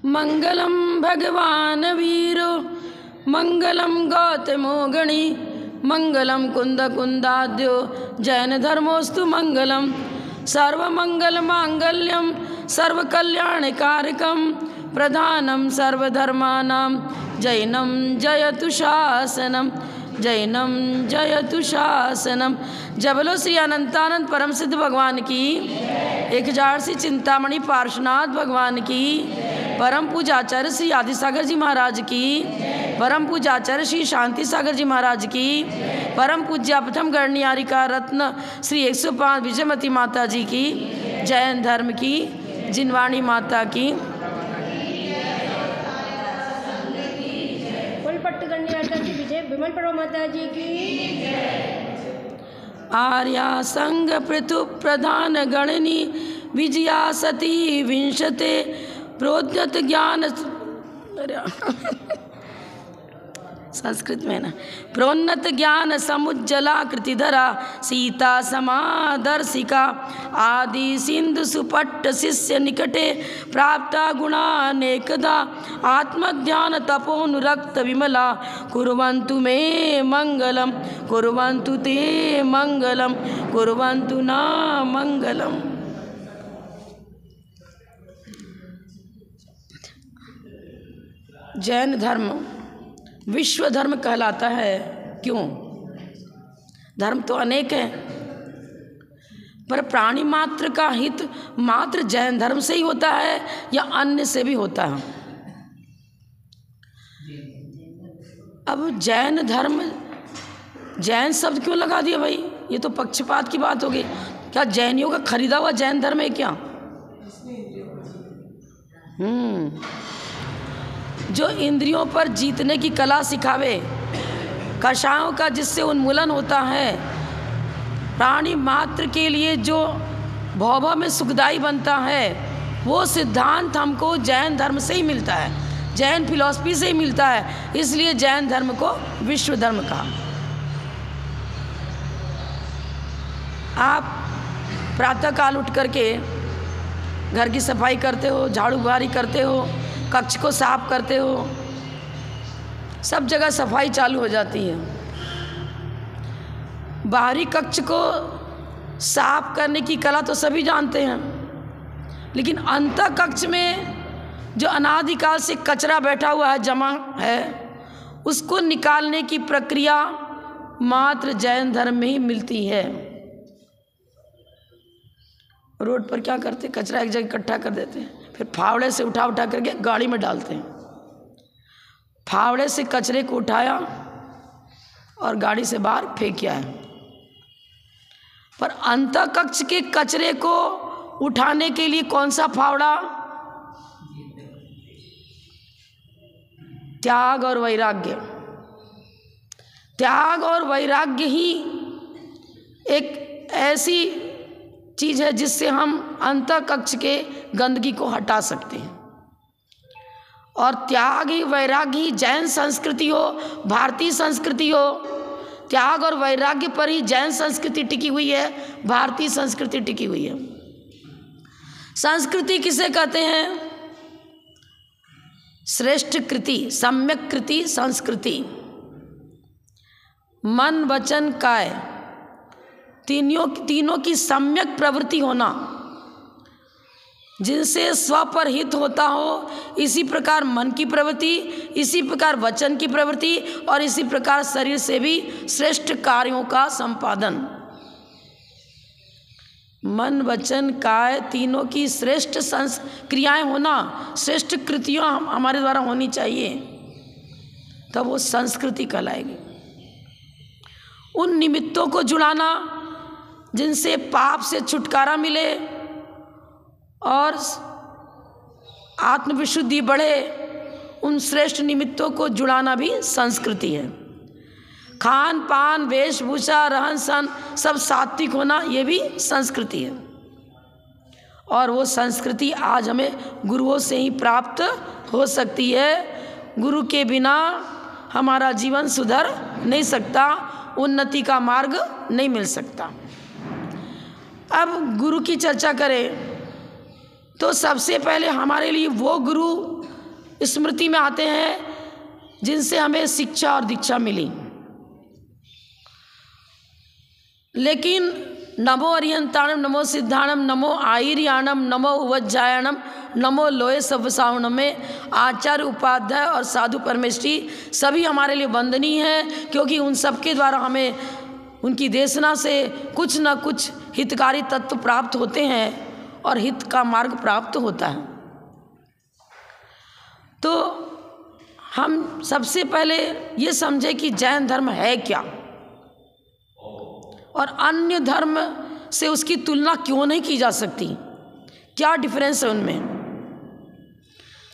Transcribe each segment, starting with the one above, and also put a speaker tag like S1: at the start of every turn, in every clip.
S1: मंगलम भगवान वीरो मंगलम गौतमो गणी मंगलम कुंद कुंदाद्यो जैन धर्मोस्तु मंगलम सर्वमंगल मांगल्यम सर्वकल्याणकारकम प्रधानम सर्वधर्मानां जैनम जयतु शासनम जैनम जयतु शासनम। जबलो श्री अनंतानंद परम सिद्ध भगवान की, 1000 श्री चिंतामणि पार्श्वनाथ भगवान की, परम पूजाचार्य श्री आदिसागर जी महाराज की, परम पूजाचार्य श्री शांति सागर जी महाराज की, परम पूज्या प्रथम गणनियारिका रत्न श्री 105 विजयमती माता जी की, जैन धर्म की जिनवाणी माता की,
S2: विमल प्रभा माता जी की,
S1: आर्या संघ पृथु प्रधान गणनी विजया सती विंशते प्रोद्यत ज्ञान संस्कृत में ना, प्रोन्नत ज्ञान समुज्जला कृतिधरा सीता समादर्शिका आदि सिंधु सुपट्ट शिष्य निकटे प्राप्ता गुणानेकदा आत्मध्यान तपोनुरक्त विमला कुर्वन्तु मे मंगलम कुर्वन्तु ते मंगलम कुर्वन्तु ना मंगलम। जैन धर्म विश्व धर्म कहलाता है। क्यों? धर्म तो अनेक हैं, पर प्राणी मात्र का हित मात्र जैन धर्म से ही होता है या अन्य से भी होता है? अब जैन धर्म, जैन शब्द क्यों लगा दिया भाई? ये तो पक्षपात की बात होगी। क्या जैनियों का खरीदा हुआ जैन धर्म है क्या? जो इंद्रियों पर जीतने की कला सिखावे, कषायों का जिससे उन्मूलन होता है, प्राणी मात्र के लिए जो भौभव में सुखदायी बनता है, वो सिद्धांत हमको जैन धर्म से ही मिलता है, जैन फिलॉसफी से ही मिलता है। इसलिए जैन धर्म को विश्व धर्म कहा। आप प्रातःकाल उठ करके घर की सफाई करते हो, झाड़ू बहारी करते हो, कक्ष को साफ करते हो, सब जगह सफाई चालू हो जाती है। बाहरी कक्ष को साफ करने की कला तो सभी जानते हैं, लेकिन अंत कक्ष में जो अनादिकाल से कचरा बैठा हुआ है, जमा है, उसको निकालने की प्रक्रिया मात्र जैन धर्म में ही मिलती है। रोड पर क्या करते, कचरा एक जगह इकट्ठा कर देते हैं, फिर फावड़े से उठा करके गाड़ी में डालते हैं। फावड़े से कचरे को उठाया और गाड़ी से बाहर फेंकिया है, पर अंतःकक्ष के कचरे को उठाने के लिए कौन सा फावड़ा? त्याग और वैराग्य। त्याग और वैराग्य ही एक ऐसी चीज़ है जिससे हम अंतःकक्ष के गंदगी को हटा सकते हैं। और त्याग ही वैराग्य ही जैन संस्कृति हो, भारतीय संस्कृति हो, त्याग और वैराग्य पर ही जैन संस्कृति टिकी हुई है, भारतीय संस्कृति टिकी हुई है। संस्कृति किसे कहते हैं? श्रेष्ठ कृति, सम्यक कृति संस्कृति। मन वचन काय तीनों की सम्यक प्रवृत्ति होना, जिनसे स्व पर हित होता हो, इसी प्रकार मन की प्रवृत्ति, इसी प्रकार वचन की प्रवृत्ति और इसी प्रकार शरीर से भी श्रेष्ठ कार्यों का संपादन। मन वचन काय तीनों की श्रेष्ठ क्रियाएं होना, श्रेष्ठ कृतियां हमारे द्वारा होनी चाहिए, तब वो संस्कृति कहलाएगी। उन निमित्तों को जुड़ाना जिनसे पाप से छुटकारा मिले और आत्मविशुद्धि बढ़े, उन श्रेष्ठ निमित्तों को जुड़ाना भी संस्कृति है। खान पान वेशभूषा रहन सहन सब सात्विक होना, ये भी संस्कृति है। और वो संस्कृति आज हमें गुरुओं से ही प्राप्त हो सकती है। गुरु के बिना हमारा जीवन सुधर नहीं सकता, उन्नति का मार्ग नहीं मिल सकता। अब गुरु की चर्चा करें तो सबसे पहले हमारे लिए वो गुरु स्मृति में आते हैं जिनसे हमें शिक्षा और दीक्षा मिली। लेकिन नमो अरिहंताणम, नमो सिद्धाणम, नमो आयर्याणम, नमो उवज्जायणम, नमो लोये सव्वसावणम में आचार्य, उपाध्याय और साधु परमेष्ठी सभी हमारे लिए वंदनीय हैं, क्योंकि उन सब के द्वारा हमें उनकी देशना से कुछ न कुछ हितकारी तत्व प्राप्त होते हैं और हित का मार्ग प्राप्त होता है। तो हम सबसे पहले ये समझे कि जैन धर्म है क्या और अन्य धर्म से उसकी तुलना क्यों नहीं की जा सकती, क्या डिफरेंस है उनमें।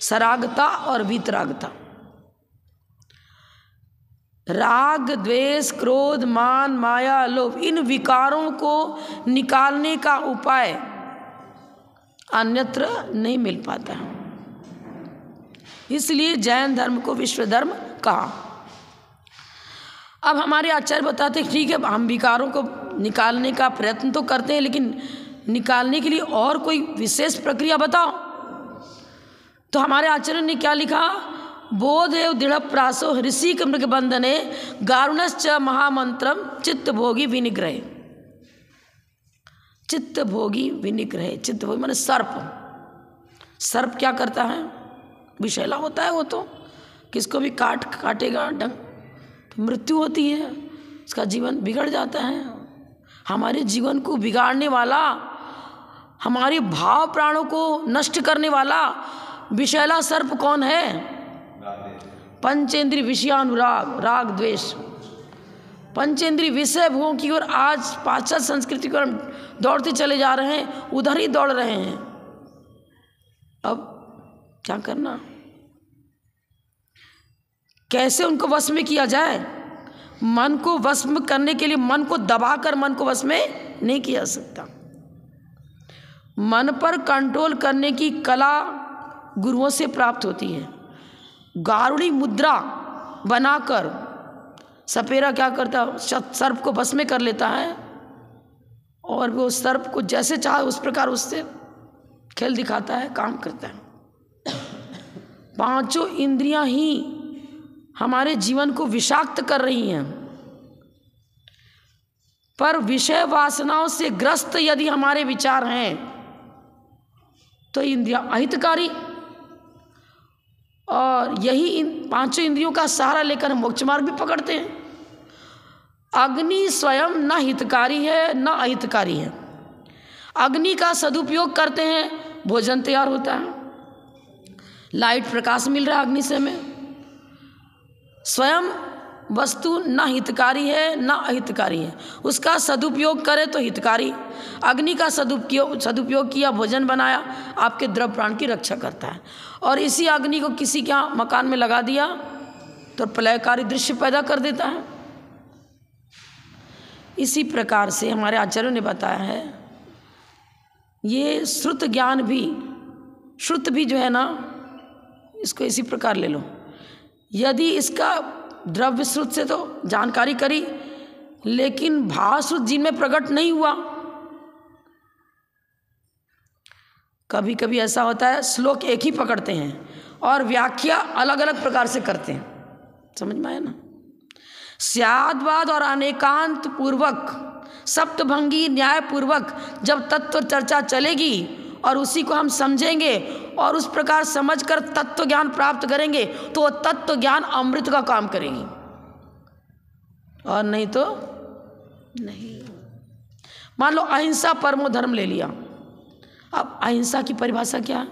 S1: सरागता और वीतरागता, राग, द्वेष, क्रोध, मान, माया, लोभ, इन विकारों को निकालने का उपाय अन्यत्र नहीं मिल पाता है, इसलिए जैन धर्म को विश्व धर्म कहा। अब हमारे आचार्य बताते हैं ठीक है, हम विकारों को निकालने का प्रयत्न तो करते हैं, लेकिन निकालने के लिए और कोई विशेष प्रक्रिया बताओ। तो हमारे आचार्य ने क्या लिखा, बोधेव दृढ़ प्रासो ऋषिक मृग बंधने गारुणश्च महामंत्रम चित्त भोगी विनिग्रह। चित्त भोगी विनिग्रह, चित्त भोगी माने सर्प। सर्प क्या करता है, विषैला होता है, वो तो किसको भी काटेगा, डंग तो मृत्यु होती है, उसका जीवन बिगड़ जाता है। हमारे जीवन को बिगाड़ने वाला, हमारे भाव प्राणों को नष्ट करने वाला विषैला सर्प कौन है, पंचेंद्रिय विषयानुराग, राग द्वेष, पंचेंद्रिय विषय भोगों की ओर आज पाश्चात्य संस्कृति को दौड़ते चले जा रहे हैं, उधर ही दौड़ रहे हैं। अब क्या करना, कैसे उनको वश में किया जाए। मन को वश में करने के लिए मन को दबाकर मन को वश में नहीं किया जा सकता। मन पर कंट्रोल करने की कला गुरुओं से प्राप्त होती है। गारुड़ी मुद्रा बनाकर सपेरा क्या करता है, सर्प को वश में कर लेता है और वो सर्प को जैसे चाहे उस प्रकार उससे खेल दिखाता है, काम करता है। पांचों इंद्रियां ही हमारे जीवन को विषाक्त कर रही हैं, पर विषय वासनाओं से ग्रस्त यदि हमारे विचार हैं तो इंद्रियां अहितकारी, और यही इन पांचों इंद्रियों का सहारा लेकर हम मोक्ष मार्ग भी पकड़ते हैं। अग्नि स्वयं न हितकारी है न अहितकारी है। अग्नि का सदुपयोग करते हैं, भोजन तैयार होता है, लाइट प्रकाश मिल रहा है अग्नि से हमें। स्वयं वस्तु न हितकारी है न अहितकारी है, उसका सदुपयोग करें तो हितकारी। अग्नि का सदुपयोग किया, भोजन बनाया, आपके द्रव्य प्राण की रक्षा करता है। और इसी अग्नि को किसी के यहाँ मकान में लगा दिया तो प्रलयकारी दृश्य पैदा कर देता है। इसी प्रकार से हमारे आचार्यों ने बताया है, ये श्रुत ज्ञान भी, श्रुत भी जो है ना, इसको इसी प्रकार ले लो। यदि इसका द्रव्य श्रुत से तो जानकारी करी, लेकिन भाव श्रुत जिनमें प्रकट नहीं हुआ। कभी कभी ऐसा होता है, श्लोक एक ही पकड़ते हैं और व्याख्या अलग अलग प्रकार से करते हैं, समझ में आया ना। स्याद्वाद और अनेकांत पूर्वक, सप्तभंगी न्याय पूर्वक जब तत्व चर्चा चलेगी और उसी को हम समझेंगे और उस प्रकार समझकर तत्व ज्ञान प्राप्त करेंगे तो वो तत्व ज्ञान अमृत का काम करेगी, और नहीं तो नहीं। मान लो अहिंसा परमो धर्म ले लिया, अब अहिंसा की परिभाषा क्या है,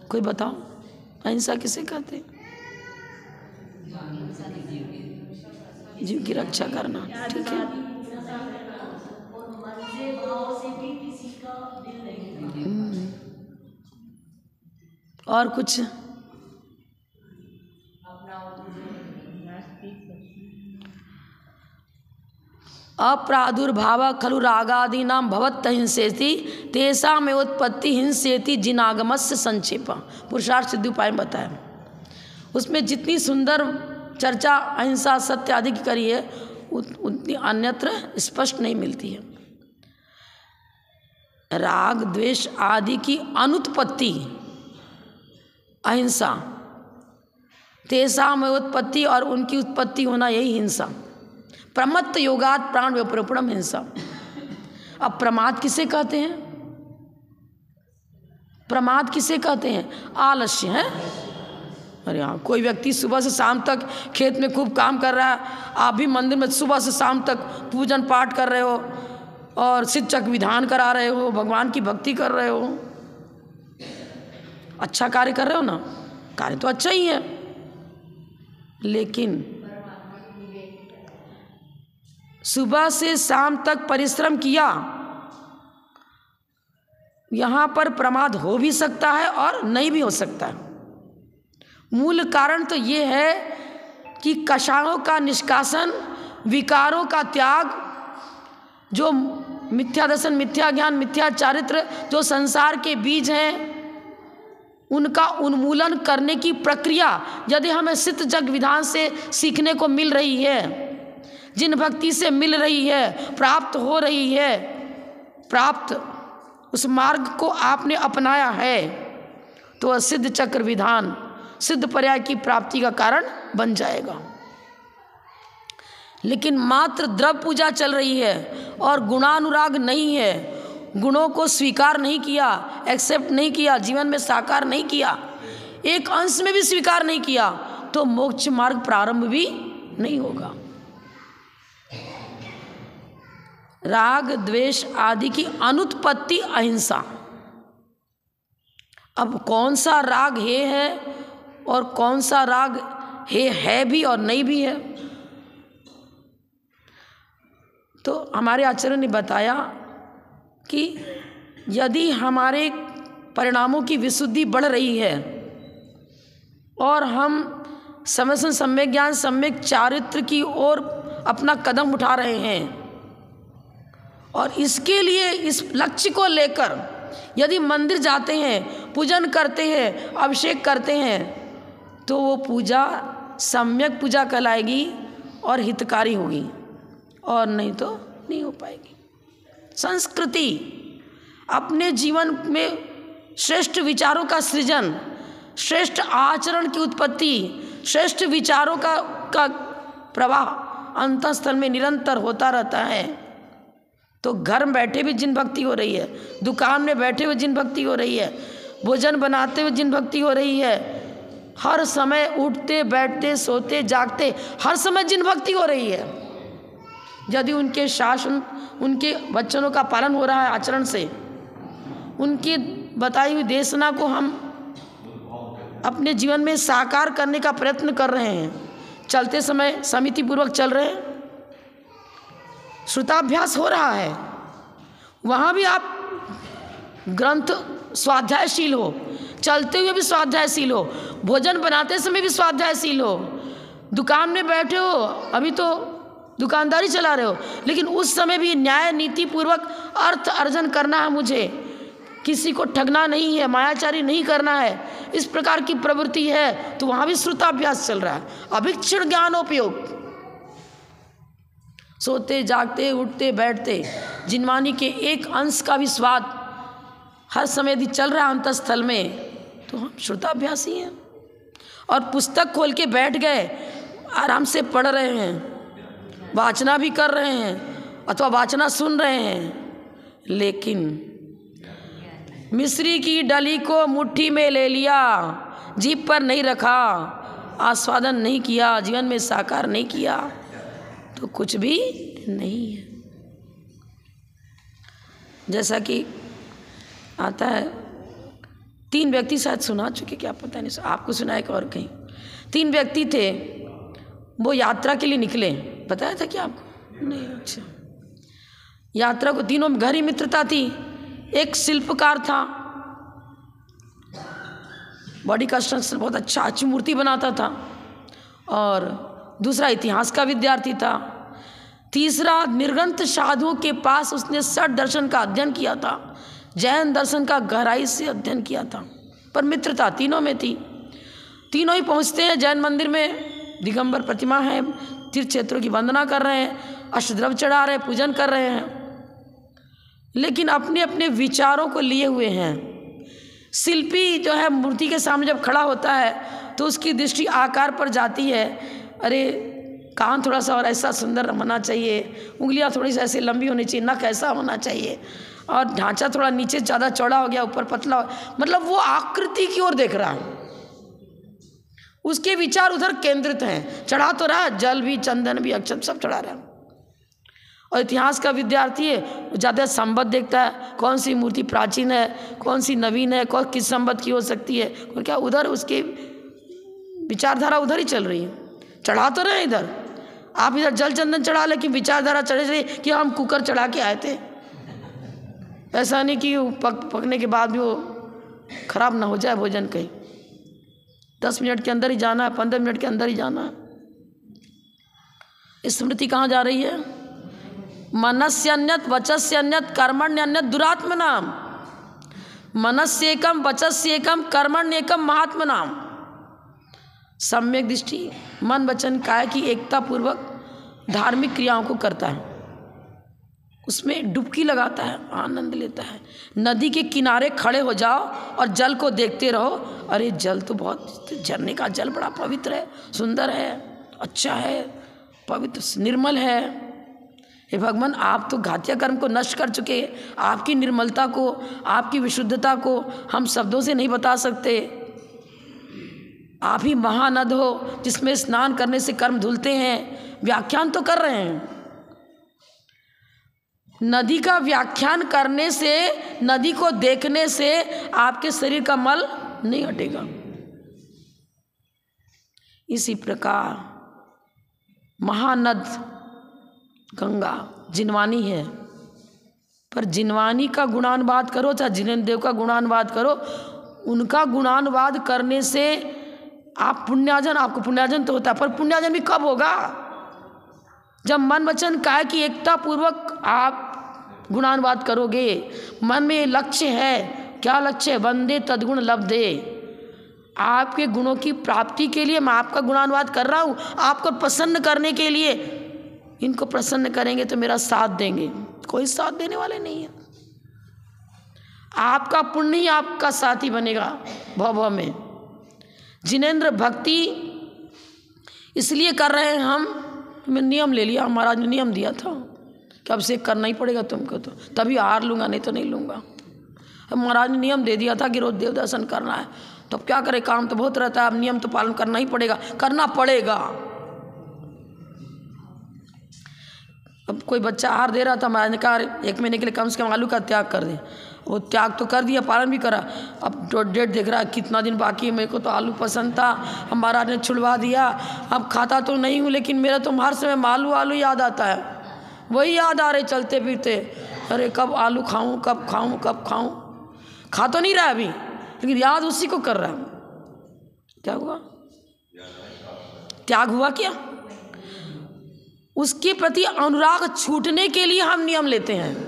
S1: कोई बताओ, अहिंसा किसे कहते हैं? जीव की रक्षा करना, ठीक है। और कुछ अप्रादुर्भाव खलु रागादीनां भवत् हिंसेति तेषां उत्पत्ति हिंसेति जिनागमस्य संक्षेप। पुरुषार्थ सिद्धि उपाय में बताया, उसमें जितनी सुंदर चर्चा अहिंसा सत्य आदि की करी है उतनी अन्यत्र स्पष्ट नहीं मिलती है। राग द्वेष आदि की अनुत्पत्ति अहिंसा, तेषाम उत्पत्ति और उनकी उत्पत्ति होना यही हिंसा। प्रमत्त योगात प्राण व्यपरोपणम हिंसा। अब प्रमाद किसे कहते हैं? प्रमाद किसे कहते हैं? आलस्य है। अरे हाँ, कोई व्यक्ति सुबह से शाम तक खेत में खूब काम कर रहा है, आप भी मंदिर में सुबह से शाम तक पूजन पाठ कर रहे हो और शिक्षक विधान करा रहे हो, भगवान की भक्ति कर रहे हो, अच्छा कार्य कर रहे हो ना, कार्य तो अच्छा ही है, लेकिन सुबह से शाम तक परिश्रम किया, यहाँ पर प्रमाद हो भी सकता है और नहीं भी हो सकता है। मूल कारण तो ये है कि कषायों का निष्कासन, विकारों का त्याग, जो मिथ्या दर्शन, मिथ्या ज्ञान, मिथ्या चारित्र जो संसार के बीज हैं, उनका उन्मूलन करने की प्रक्रिया यदि हमें सिद्ध जग विधान से सीखने को मिल रही है, जिन भक्ति से मिल रही है, प्राप्त हो रही है, प्राप्त उस मार्ग को आपने अपनाया है, तो वह सिद्ध चक्र विधान, सिद्ध पर्याय की प्राप्ति का कारण बन जाएगा। लेकिन मात्र द्रव्य पूजा चल रही है और गुणानुराग नहीं है, गुणों को स्वीकार नहीं किया, एक्सेप्ट नहीं किया, जीवन में साकार नहीं किया, एक अंश में भी स्वीकार नहीं किया, तो मोक्ष मार्ग प्रारंभ भी नहीं होगा। राग द्वेष आदि की अनुत्पत्ति अहिंसा। अब कौन सा राग है और कौन सा राग है भी और नहीं भी है, तो हमारे आचार्य ने बताया कि यदि हमारे परिणामों की विशुद्धि बढ़ रही है और हम समसन सम्यक ज्ञान सम्यक चारित्र की ओर अपना कदम उठा रहे हैं और इसके लिए इस लक्ष्य को लेकर यदि मंदिर जाते हैं, पूजन करते हैं, अभिषेक करते हैं, तो वो पूजा सम्यक पूजा कहलाएगी और हितकारी होगी, और नहीं तो नहीं हो पाएगी। संस्कृति अपने जीवन में श्रेष्ठ विचारों का सृजन, श्रेष्ठ आचरण की उत्पत्ति, श्रेष्ठ विचारों का प्रवाह अंतःस्थल में निरंतर होता रहता है। तो घर में बैठे भी जिन भक्ति हो रही है, दुकान में बैठे हुए जिन भक्ति हो रही है, भोजन बनाते हुए जिन भक्ति हो रही है, हर समय उठते बैठते सोते जागते हर समय जिन भक्ति हो रही है, यदि उनके शासन, उनके वचनों का पालन हो रहा है आचरण से, उनकी बताई हुई देशना को हम अपने जीवन में साकार करने का प्रयत्न कर रहे हैं, चलते समय समिति पूर्वक चल रहे हैं, श्रुताभ्यास हो रहा है, वहाँ भी आप ग्रंथ स्वाध्यायशील हो, चलते हुए भी स्वाध्यायशील हो, भोजन बनाते समय भी स्वाध्यायशील हो, दुकान में बैठे हो, अभी तो दुकानदारी चला रहे हो, लेकिन उस समय भी न्याय नीति पूर्वक अर्थ अर्जन करना है, मुझे किसी को ठगना नहीं है, मायाचारी नहीं करना है, इस प्रकार की प्रवृत्ति है, तो वहाँ भी श्रुताभ्यास चल रहा है। अभिक्षण ज्ञानोपयोग, सोते जागते उठते बैठते जिनवानी के एक अंश का भी स्वाद हर समय यदि चल रहा है अंतःस्थल में, तो हम श्रुताभ्यासी हैं। और पुस्तक खोल के बैठ गए, आराम से पढ़ रहे हैं, वाचना भी कर रहे हैं अथवा वाचना सुन रहे हैं, लेकिन मिश्री की डली को मुट्ठी में ले लिया, जीभ पर नहीं रखा, आस्वादन नहीं किया, जीवन में साकार नहीं किया, तो कुछ भी नहीं है। जैसा कि आता है, 3 व्यक्ति शायद सुना चुके, क्या पता नहीं, आपको सुना है कि और कहीं। 3 व्यक्ति थे, वो यात्रा के लिए निकले, बताया था क्या आपको? नहीं। अच्छा, यात्रा को तीनों में गहरी मित्रता थी। एक शिल्पकार था, बॉडी कंस्ट्रक्शन बहुत अच्छा, अच्छी मूर्ति बनाता था, और दूसरा इतिहास का विद्यार्थी था, तीसरा निर्ग्रंथ साधुओं के पास उसने षट दर्शन का अध्ययन किया था, जैन दर्शन का गहराई से अध्ययन किया था, पर मित्रता तीनों में थी। तीनों ही पहुंचते हैं जैन मंदिर में, दिगंबर प्रतिमा है, तीर्थ क्षेत्रों की वंदना कर रहे हैं, अष्टद्रव्य चढ़ा रहे हैं, पूजन कर रहे हैं। लेकिन अपने अपने विचारों को लिए हुए हैं। शिल्पी जो है मूर्ति के सामने जब खड़ा होता है तो उसकी दृष्टि आकार पर जाती है, अरे कान थोड़ा सा और ऐसा सुंदर होना चाहिए, उंगलियां थोड़ी सी ऐसी लंबी होनी चाहिए, नख ऐसा होना चाहिए, और ढांचा थोड़ा नीचे ज़्यादा चौड़ा हो गया, ऊपर पतला मतलब वो आकृति की ओर देख रहा है, उसके विचार उधर केंद्रित हैं। चढ़ा तो रहा, जल भी, चंदन भी, अक्षत सब चढ़ा रहा है। और इतिहास का विद्यार्थी है, ज़्यादा संबद्ध देखता है, कौन सी मूर्ति प्राचीन है, कौन सी नवीन है, कौन किस संबद्ध की हो सकती है, और क्या उधर उसकी विचारधारा उधर ही चल रही है। चढ़ा तो रहे इधर, आप इधर जल चंदन चढ़ा, लेकिन विचारधारा चढ़ रही कि हम कुकर चढ़ा के आए थे। ऐसा नहीं कि पकने के बाद भी वो खराब ना हो जाए भोजन, कहीं 10 मिनट के अंदर ही जाना है, 15 मिनट के अंदर ही जाना है। स्मृति कहाँ जा रही है? मनस्यन्यत वचस्यन्यत कर्मण्यन्यत दुरात्मनाम। मनस्येकम वचस्येकम कर्मण्येकम महात्मनाम। सम्यक दृष्टि मन वचन काया की एकता पूर्वक धार्मिक क्रियाओं को करता है, उसमें डुबकी लगाता है, आनंद लेता है। नदी के किनारे खड़े हो जाओ और जल को देखते रहो, अरे जल तो बहुत, झरने का जल बड़ा पवित्र है, सुंदर है, अच्छा है, पवित्र निर्मल है। हे भगवान, आप तो घातिया कर्म को नष्ट कर चुके, आपकी निर्मलता को, आपकी विशुद्धता को हम शब्दों से नहीं बता सकते। आप ही महानद हो जिसमें स्नान करने से कर्म धुलते हैं। व्याख्यान तो कर रहे हैं, नदी का व्याख्यान करने से, नदी को देखने से आपके शरीर का मल नहीं हटेगा। इसी प्रकार महानद गंगा जिनवानी है, पर जिनवानी का गुणानुवाद करो चाहे जिनेन्द्र देव का गुणानुवाद करो, उनका गुणानुवाद करने से आप पुण्यार्जन, आपको पुण्यार्जन तो होता है, पर पुण्यार्जन भी कब होगा? जब मन वचन काया की एकता पूर्वक आप गुणानुवाद करोगे। मन में लक्ष्य है, क्या लक्ष्य है? वंदे तद्गुण लब्धे। आपके गुणों की प्राप्ति के लिए मैं आपका गुणानुवाद कर रहा हूँ, आपको प्रसन्न करने के लिए। इनको प्रसन्न करेंगे तो मेरा साथ देंगे, कोई साथ देने वाले नहीं है। आपका पुण्य ही आपका साथी बनेगा भव भव में। जिनेन्द्र भक्ति इसलिए कर रहे हैं हम, मैं नियम ले लिया, महाराज ने नियम दिया था कि अब से करना ही पड़ेगा तुमको, तो तभी हार लूँगा, नहीं तो नहीं लूँगा। अब महाराज ने नियम दे दिया था कि रोज देव दर्शन करना है, तो अब क्या करें, काम तो बहुत रहता है, अब नियम तो पालन करना ही पड़ेगा, करना पड़ेगा। अब कोई बच्चा आहार दे रहा था, महाराज ने कहा 1 महीने के लिए कम से कम आलू का त्याग कर दे। वो त्याग तो कर दिया, पालन भी करा। अब डेट देख रहा है कितना दिन बाकी है, मेरे को तो आलू पसंद था, हम महाराज ने छुड़वा दिया। अब खाता तो नहीं हूँ, लेकिन मेरा तो हर समय आलू आलू याद आता है, वही याद आ रहे चलते फिरते, अरे कब आलू खाऊं, कब खाऊं, कब खाऊं। खा तो नहीं रहा अभी, लेकिन याद उसी को कर रहा है। क्या हुआ? त्याग हुआ क्या? उसके प्रति अनुराग छूटने के लिए हम नियम लेते हैं।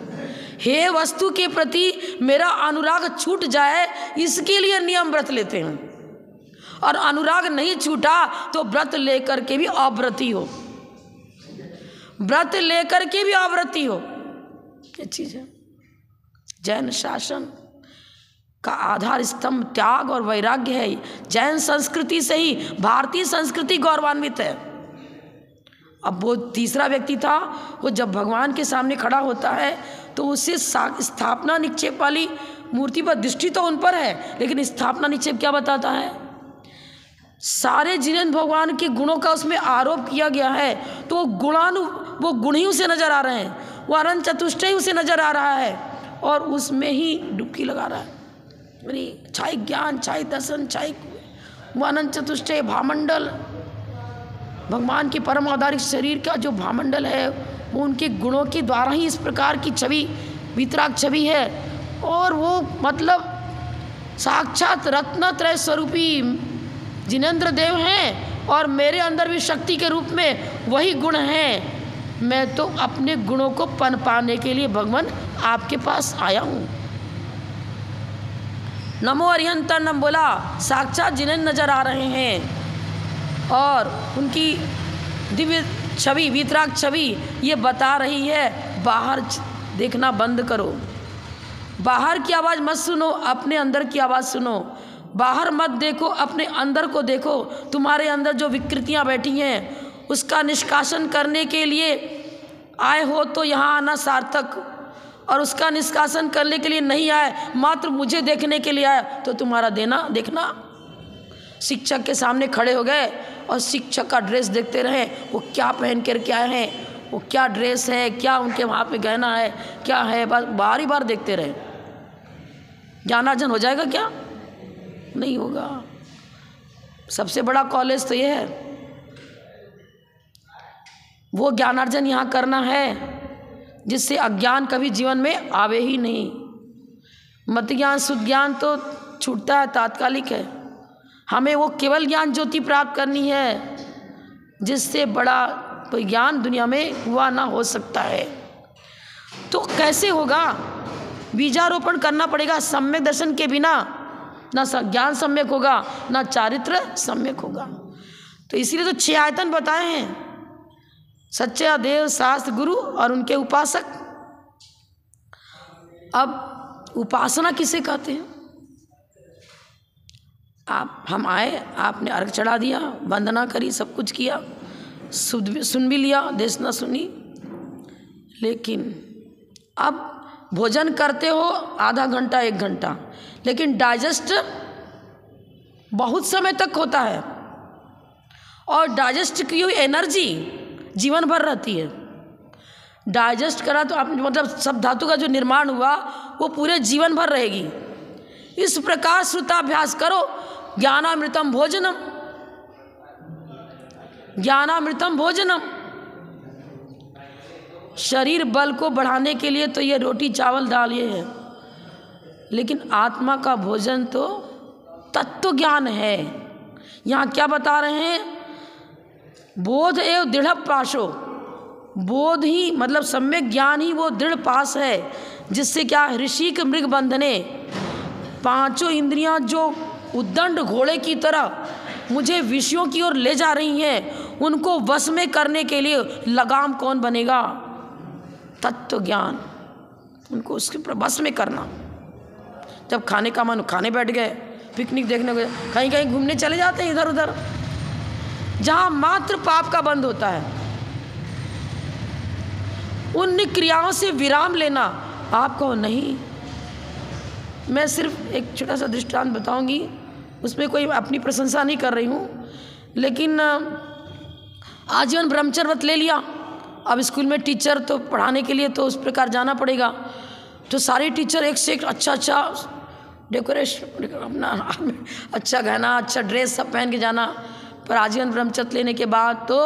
S1: हे वस्तु के प्रति मेरा अनुराग छूट जाए, इसके लिए नियम व्रत लेते हैं। और अनुराग नहीं छूटा तो व्रत लेकर के भी अव्रती हो, व्रत लेकर के भी अव्रती हो। क्या चीज़ है? जैन शासन का आधार स्तंभ त्याग और वैराग्य है। जैन संस्कृति से ही भारतीय संस्कृति गौरवान्वित है। अब वो तीसरा व्यक्ति था, वो जब भगवान के सामने खड़ा होता है तो उससे स्थापना निक्षेप वाली मूर्ति पर दृष्टि तो उन पर है, लेकिन स्थापना निक्षेप क्या बताता है? सारे जिनेन्द्र भगवान के गुणों का उसमें आरोप किया गया है, तो वो गुण ही उसे नजर आ रहे हैं, वो अनंत चतुष्टय उसे नजर आ रहा है, और उसमें ही डुबकी लगा रहा है। अरे छाई ज्ञान, छाई दर्शन, छाई वो अनंत चतुष्टय भामंडल, भगवान के परम आधारित शरीर का जो भामंडल है, वो उनके गुणों के द्वारा ही इस प्रकार की छवि, वितराग छवि है। और वो मतलब साक्षात रत्नत्रय स्वरूपी जिनेन्द्र देव हैं, और मेरे अंदर भी शक्ति के रूप में वही गुण हैं। मैं तो अपने गुणों को पन पाने के लिए भगवान आपके पास आया हूँ। नमो अरिहंत नम बोला, साक्षात जिनेन्द्र नजर आ रहे हैं, और उनकी दिव्य छवि, वितराग छवि ये बता रही है, बाहर देखना बंद करो। बाहर की आवाज़ मत सुनो, अपने अंदर की आवाज़ सुनो। बाहर मत देखो, अपने अंदर को देखो। तुम्हारे अंदर जो विकृतियाँ बैठी हैं उसका निष्कासन करने के लिए आए हो तो यहाँ आना सार्थक, और उसका निष्कासन करने के लिए नहीं आए, मात्र मुझे देखने के लिए आए, तो तुम्हारा देना देखना। शिक्षक के सामने खड़े हो गए और शिक्षक का ड्रेस देखते रहे, वो क्या पहन कर के आए हैं, वो क्या ड्रेस है, क्या उनके वहाँ पे गहना है, क्या है, बस बार ही बार देखते रहे। ज्ञानार्जन हो जाएगा क्या? नहीं होगा। सबसे बड़ा कॉलेज तो ये है, वो ज्ञानार्जन यहाँ करना है जिससे अज्ञान कभी जीवन में आवे ही नहीं। मत ज्ञान शुद्ध ज्ञान तो छूटता है, तात्कालिक है। हमें वो केवल ज्ञान ज्योति प्राप्त करनी है जिससे बड़ा कोई ज्ञान दुनिया में हुआ ना हो सकता है। तो कैसे होगा? बीजारोपण करना पड़ेगा। सम्यक दर्शन के बिना ना ज्ञान सम्यक होगा, ना चारित्र सम्यक होगा। तो इसीलिए तो 6 आयतन बताए हैं, सच्चा देव, शास्त्र, गुरु और उनके उपासक। अब उपासना किसे कहते हैं? हम आए, आपने अर्घ चढ़ा दिया, वंदना करी, सब कुछ किया, सुन भी लिया, देश न सुनी, लेकिन अब भोजन करते हो आधा घंटा 1 घंटा, लेकिन डाइजेस्ट बहुत समय तक होता है, और डाइजेस्ट की हुई एनर्जी जीवन भर रहती है। डाइजेस्ट करा तो आप मतलब सब धातु का जो निर्माण हुआ वो पूरे जीवन भर रहेगी। इस प्रकार श्रुताभ्यास करो। ज्ञानामृतम भोजनम, ज्ञानामृतम भोजनम। शरीर बल को बढ़ाने के लिए तो ये रोटी चावल दाल ये है, लेकिन आत्मा का भोजन तो तत्व ज्ञान है। यहाँ क्या बता रहे हैं? बोध एवं दृढ़ पाशो। बोध ही मतलब सम्यक ज्ञान ही वो दृढ़ पास है जिससे क्या ऋषिक मृग बंधने, 5 इंद्रियां जो उद्दंड घोड़े की तरह मुझे विषयों की ओर ले जा रही हैं, उनको वश में करने के लिए लगाम कौन बनेगा? तत्व ज्ञान। उनको उसके वश में करना। जब खाने का मन, खाने बैठ गए, पिकनिक देखने गए, कहीं कहीं घूमने चले जाते हैं इधर उधर, जहाँ मात्र पाप का बंध होता है। उन क्रियाओं से विराम लेना। आपको नहीं, मैं सिर्फ एक छोटा सा दृष्टांत बताऊंगी, उसमें कोई अपनी प्रशंसा नहीं कर रही हूँ, लेकिन आजीवन ब्रह्मचर्य व्रत ले लिया। अब स्कूल में टीचर तो पढ़ाने के लिए तो उस प्रकार जाना पड़ेगा, तो सारे टीचर एक से एक अच्छा डेकोरेशन, अपना अच्छा गहना, अच्छा ड्रेस सब पहन के जाना। पर आजीवन ब्रह्मचर्य लेने के बाद तो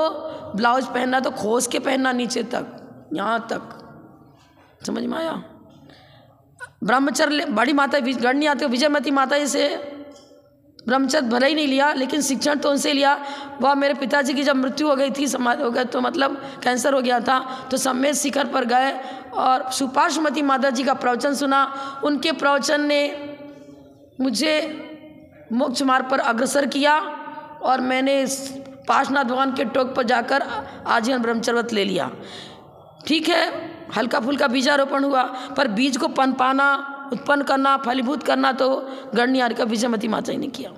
S1: ब्लाउज पहनना तो खोस के पहनना नीचे तक, यहाँ तक। समझ में आया? ब्रह्मचर्य बड़ी माता गढ़नी आती है, विजयमती माता जी से ब्रह्मचर्य भले ही नहीं लिया, लेकिन शिक्षण तो उनसे लिया। वह मेरे पिताजी की जब मृत्यु हो गई थी, समाधि हो गया, तो मतलब कैंसर हो गया था, तो सम्मेद शिखर पर गए और सुपार्श्वमती माता जी का प्रवचन सुना। उनके प्रवचन ने मुझे मोक्ष मार्ग पर अग्रसर किया और मैंने पार्श्वनाथ भगवान के टोक पर जाकर आजीवन ब्रह्मचर्य व्रत ले लिया। ठीक है, हल्का फुल्का बीजारोपण हुआ, पर बीज को पनपाना, उत्पन्न करना, फलीभूत करना तो गणनीय का विजयमती माता जी ने किया।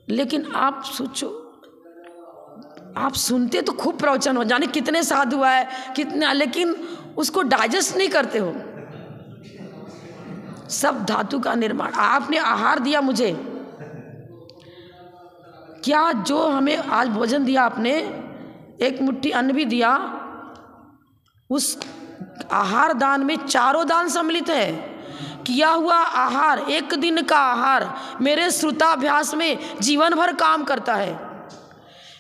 S1: लेकिन आप सोचो, आप सुनते तो खूब प्रवचन हो, जाने कितने साधु आए कितने, लेकिन उसको डाइजेस्ट नहीं करते हो। सब धातु का निर्माण। आपने आहार दिया मुझे, क्या जो हमें आज भोजन दिया आपने, एक मुट्ठी अन्न भी दिया, उस आहार दान में 4 दान सम्मिलित है। किया हुआ आहार, एक दिन का आहार मेरे श्रुताभ्यास में जीवन भर काम करता है।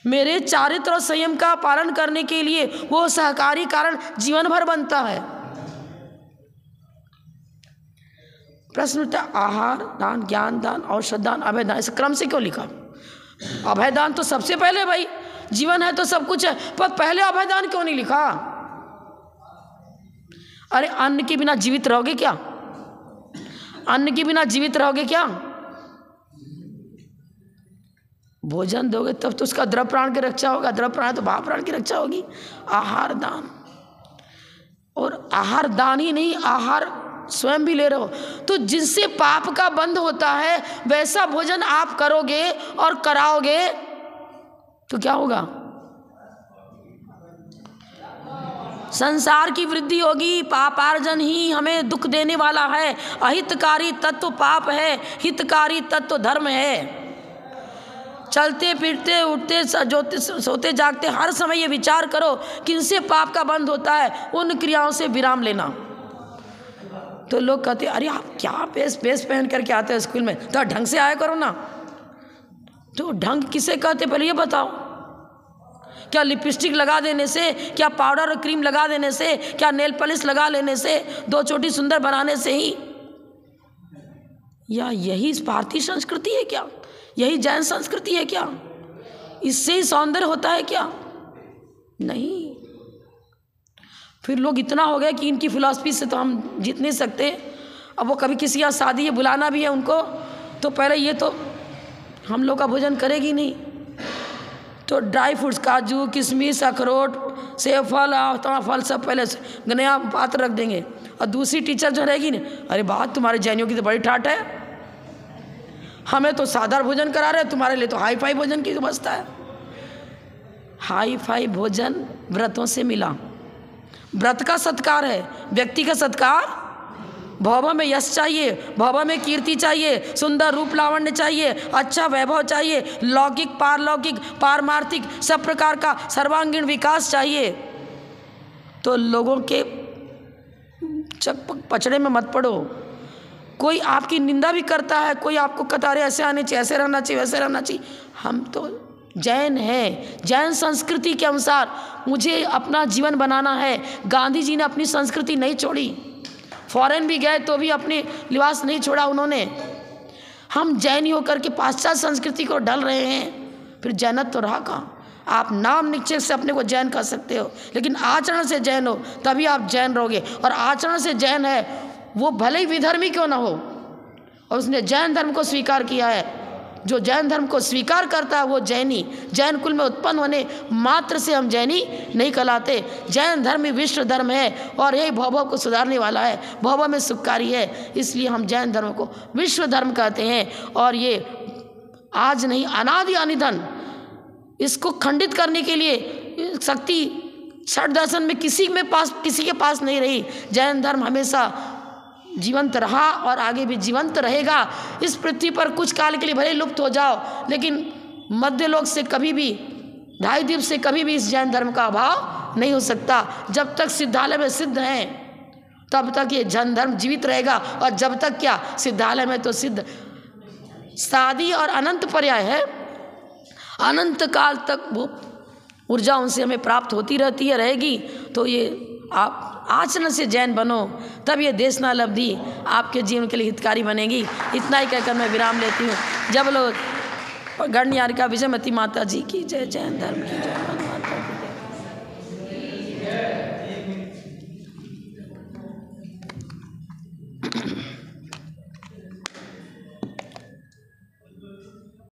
S1: मेरे चारित्र और संयम का पालन करने के लिए वो सहकारी कारण जीवन भर बनता है। प्रश्न उठता, आहार दान, ज्ञान दान, औषध दान, अभय दान, इस क्रम से क्यों लिखा? अभय दान तो सबसे पहले, भाई जीवन है तो सब कुछ है, पर पहले अभय दान क्यों नहीं लिखा? अरे अन्न के बिना जीवित रहोगे क्या? अन्न के बिना जीवित रहोगे क्या? भोजन दोगे तब तो उसका द्रव प्राण की रक्षा होगा, द्रव प्राण तो भाव प्राण की रक्षा होगी। आहार दान, और आहार दान ही नहीं, आहार स्वयं भी ले रहे हो। तो जिनसे पाप का बंध होता है वैसा भोजन आप करोगे और कराओगे तो क्या होगा? संसार की वृद्धि होगी। पापार्जन ही हमें दुख देने वाला है। अहितकारी तत्व पाप है, हितकारी तत्व धर्म है। चलते फिरते उठते सोते जागते हर समय ये विचार करो किनसे पाप का बंध होता है, उन क्रियाओं से विराम लेना। तो लोग कहते अरे आप क्या पेश पहन करके आते हैं स्कूल में, तो ढंग से आया करो ना। तो ढंग किसे कहते पहले ये बताओ। क्या लिपस्टिक लगा देने से, क्या पाउडर और क्रीम लगा देने से, क्या नेल पॉलिश लगा लेने से, दो चोटी सुंदर बनाने से ही, या यही भारतीय संस्कृति है क्या? यही जैन संस्कृति है क्या? इससे ही सौंदर्य होता है क्या? नहीं। फिर लोग इतना हो गए कि इनकी फिलॉसफी से तो हम जीत नहीं सकते। अब वो कभी किसी का शादी है बुलाना भी है उनको, तो पहले ये तो हम लोग का भोजन करेगी नहीं, तो ड्राई फ्रूट्स काजू किशमिश अखरोट सेब फल फल सब पहले नया पात्र रख देंगे। और दूसरी टीचर जो रहेगी ना, अरे बात तुम्हारे जैनियों की तो बड़ी ठाट है, हमें तो साधारण भोजन करा रहे, तुम्हारे लिए तो हाई फाई भोजन की व्यवस्था है। हाई फाई भोजन व्रतों से मिला। व्रत का सत्कार है, व्यक्ति का सत्कार। भव में यश चाहिए, भव में कीर्ति चाहिए, सुंदर रूप लावण्य चाहिए, अच्छा वैभव चाहिए, लौकिक पारलौकिक पारमार्थिक सब प्रकार का सर्वांगीण विकास चाहिए। तो लोगों के पचड़े में मत पड़ो। कोई आपकी निंदा भी करता है, कोई आपको कहता है ऐसे आने चाहिए, ऐसे रहना चाहिए, वैसे रहना चाहिए। हम तो जैन है, जैन संस्कृति के अनुसार मुझे अपना जीवन बनाना है। गांधी जी ने अपनी संस्कृति नहीं छोड़ी, फॉरेन भी गए तो भी अपने लिबास नहीं छोड़ा उन्होंने। हम जैनी होकर के पाश्चात्य संस्कृति को ढल रहे हैं, फिर जैनत तो रहा कहाँ? आप नाम निश्चय से अपने को जैन कह सकते हो, लेकिन आचरण से जैन हो तभी आप जैन रहोगे। और आचरण से जैन है वो भले ही विधर्मी क्यों ना हो, और उसने जैन धर्म को स्वीकार किया है। जो जैन धर्म को स्वीकार करता है वो जैनी। जैन कुल में उत्पन्न होने मात्र से हम जैनी नहीं कहलाते। जैन धर्म ही विश्व धर्म है और यही भव को सुधारने वाला है, भव में सुखकारी है। इसलिए हम जैन धर्म को विश्व धर्म कहते हैं। और ये आज नहीं अनादि अनिधन, इसको खंडित करने के लिए शक्ति षट दर्शन में किसी के पास नहीं रही। जैन धर्म हमेशा जीवंत रहा और आगे भी जीवंत रहेगा। इस पृथ्वी पर कुछ काल के लिए भले लुप्त हो जाओ, लेकिन मध्य लोक से कभी भी, ढाई द्वीप से कभी भी इस जैन धर्म का अभाव नहीं हो सकता। जब तक सिद्धालय में सिद्ध हैं तब तक ये जैन धर्म जीवित रहेगा। और जब तक क्या, सिद्धालय में तो सिद्ध शादी और अनंत पर्याय है, अनंत काल तक वो ऊर्जा उनसे हमें प्राप्त होती रहती है, रहेगी। तो ये आप आचरण से जैन बनो, तब ये देशनालब्धि आपके जीवन के लिए हितकारी बनेगी। इतना ही कहकर मैं विराम लेती हूँ। जब लोग गणयारिका विजयमती माता जी की जय, जैन धर्म की जय।